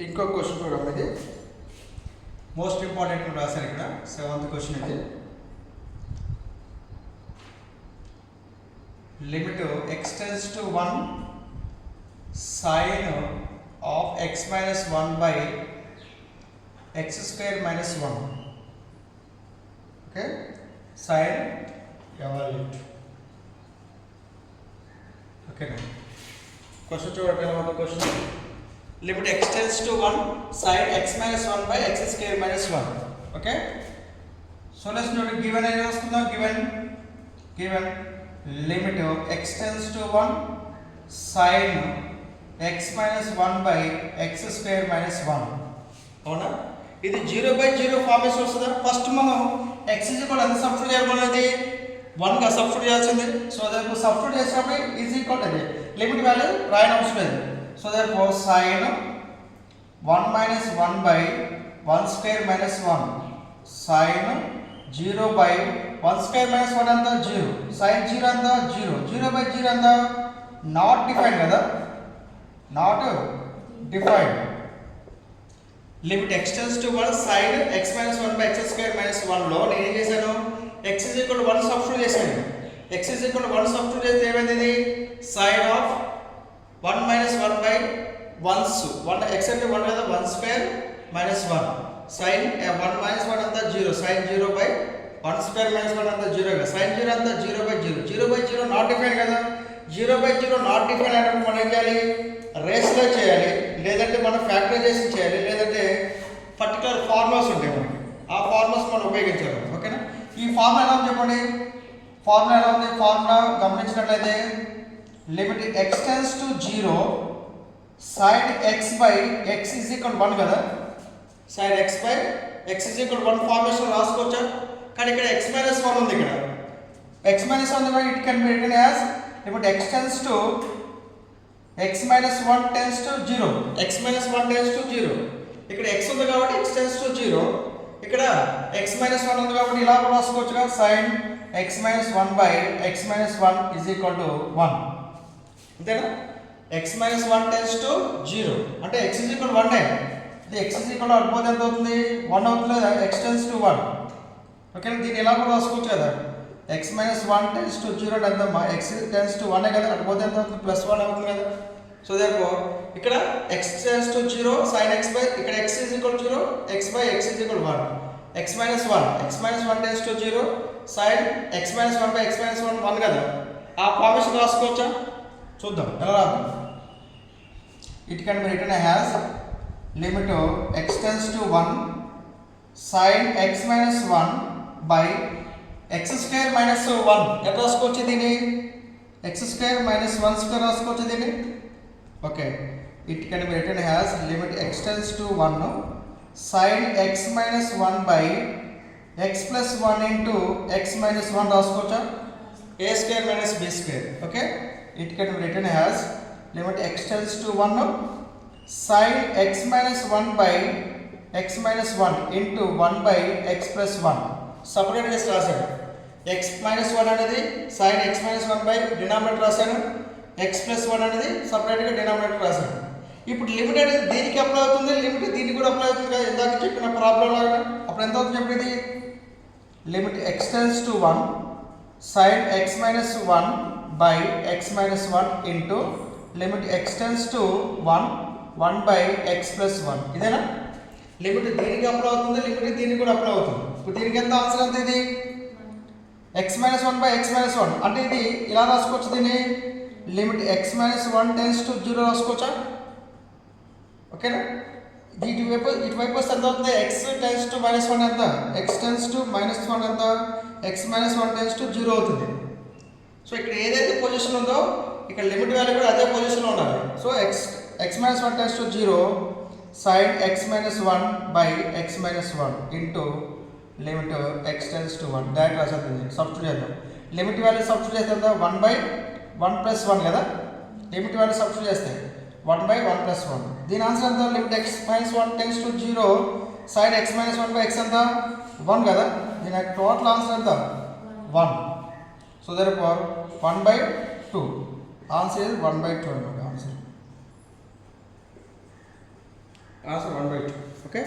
ఇంకో క్వశ్చన్ చూడడం ఇది మోస్ట్ ఇంపార్టెంట్ రాశారు ఇక్కడ 7th క్వశ్చన్ ఇది. Limit x tends to 1 sin of x minus 1 by x square minus 1. Okay, sin evaluate. Okay, now question చూడండి ఎలా question. Limit x tends to 1 sin x minus 1 by x square minus 1. Okay, so let's note given ఏం వస్తుందో given limit x tends to 1 sin x minus 1 by x square minus 1. అవునా, ఇది 0/0 formation వస్తుందా? First మనం x ఎంత substitute చేయాలన్నది 1 గా substitute చేయాల్సింది. సో దర్ఫోర్ సబ్స్టిట్యూట్ చేసినప్పుడు ఈజ్ ఈక్వల్ అది లిమిట్ వాల్యూ రాయడం అవసరం లేదు. So therefore sin 1 minus 1 by 1 square minus 1 sin 0 by 1 square minus 1 అంతా 0, sin 0 అంతా 0, 0/0 అంతా నాట్ డిఫైన్డ్ కదా, not defined. Limit x tends to 1 sin x minus 1 by x square minus 1 లో నేను ఏం చేశాను, x is equal to 1 substitute చేశాను. x is equal to 1 substitute చేస్తే ఏమైంది, ఇది sin of 1 minus 1 by 1 x అంటే 1 కదా, 1 square minus 1 sin 1 minus 1 అంతా 0, sin 0 by 1 square minus 1 అంతా 0 కదా, sin 0 అంతా 0/0, 0/0 నాట్ డిఫైన్ కదా. 0/0 నాట్ డిఫైన్ అయినప్పుడు మనం ఏం చేయాలి, రేషియో చేయాలి, లేదంటే మనం ఫ్యాక్టరైజేషన్ చేయాలి, లేదంటే పర్టికులర్ ఫార్ములాస్ ఉంటాయి మనకి, ఆ ఫార్ములాస్ మనం ఉపయోగించాలి. ఓకేనా, ఈ ఫార్ములా ఎలా ఉంది చెప్పండి, ఫార్ములా ఎలా ఉంది, ఫార్ములా గమనించినట్లయితే limit x tends to 0 sin x by x is equal 1 కదా, sin x by x is equal 1 formation రాసుకోవచ్చా? కానీ ఇక్కడ x minus 1 ఉంది, ఇక్కడ x minus 1 ఉంది, it can be written as limit x tends to x minus 1 tends to 0, x minus 1 tends to 0. ఇక్కడ x ఉంది కాబట్టి x tends to 0, ఇక్కడ x minus 1 ఉంది కాబట్టి ఇలా కూడా రాసుకోవచ్చు కదా, sin x minus 1 by x minus 1 is equal to 1. అంతేనా, x minus 1 tends to 0 అంటే x is equal to 1 ఏ, ఇది x is equal to అడిపోతే ఎంత అవుతుంది, 1 అవుతుంది కదా, x tends to 1. ఓకేనా, దీన్ని ఎలా కూడా రాసుకోవచ్చు కదా, x minus 1 tends to 0 అంటే ఎంత, x tends to 1 కదా, అడిపోతే ఎంత అవుతుంది, +1 అవుతుంది కదా. సో therefore ఇక్కడ x tends to 0 sin x by, ఇక్కడ x is equal to 0, x by x is equal to 1, x minus 1 tends to 0 sin x minus 1 by x minus 1 కదా, ఆ formation రాసుకోవచ్చా? చూద్దాం ఎలా రాద్దాం. It can be written as limit x tends to 1 sin x minus 1 by x square minus 1. ఎట్లా రాసుకోవచ్చు దీన్ని, x square minus 1 square రాసుకోవచ్చు దీన్ని. Okay, it can be written as limit x tends to 1 sin x minus 1 by x plus 1 into x minus 1 రాసుకోవచ్చా, a square minus b square. Okay, it can be written as limit x tends to 1 sin x minus 1 by x minus 1 into 1 by x plus 1. Separate చేసి రాశాను, x minus 1 అనేది sin x minus 1 by denominator రాశాను, x plus 1 అనేది సపరేట్గా denominator రాశాను. ఇప్పుడు limit అనేది దీనికి అప్లై అవుతుంది, లిమిట్ దీనికి కూడా అప్లై అవుతుంది కదా, ఇందాక చెప్పిన ప్రాబ్లం లాగా. అప్పుడు ఎంత అవుతుంది చెప్పండి, ఇది limit x tends to 1 sin x minus 1 by x minus 1 into limit x tends to 1 by x plus 1. ఇదేనా, లిమిట్ దీనికి అప్లై అవుతుంది, లిమిట్ దీనికి కూడా అప్లై అవుతుంది. ఇప్పుడు దీనికి ఎంత ఆన్సర్ ఎంత, ఇది x minus 1 by x minus 1 అంటే ఇది ఇలా రాసుకోవచ్చు, దీన్ని limit x minus 1 tends to 0 రాసుకోవచ్చా? ఓకేనా, ఇటువైపు వస్తే ఎంత అవుతుంది, x tends to -1 ఎంత, x tends to -1 ఎంత, x minus 1 tends to 0 అవుతుంది. సో ఇక్కడ ఏదైతే పొజిషన్ ఉందో ఇక్కడ లిమిట్ వాల్యూ కూడా అదే పొజిషన్లో ఉండాలి. So x minus 1 tends to 0 sin x minus 1 by x minus 1 into limit x tends to 1 direct రాసేది, సబ్స్టిట్యూట్ చేద్దాం. లిమిట్ వాల్యూ సబ్స్టిట్యూట్ చేస్తే ఎంత, 1 by 1 plus 1 కదా, లిమిట్ వాల్యూ సబ్స్టిట్యూట్ చేస్తే 1 by 1 plus 1. దీని ఆన్సర్ ఎంత, limit x minus 1 tends to 0 sin x minus 1 by x ఎంత, 1 కదా, దీని టోటల్ ఆన్సర్ ఎంత, 1. So therefore 1 by 2, answer is 1 by 2 అన్నమాట ఆన్సర్. answer 1/2. Okay.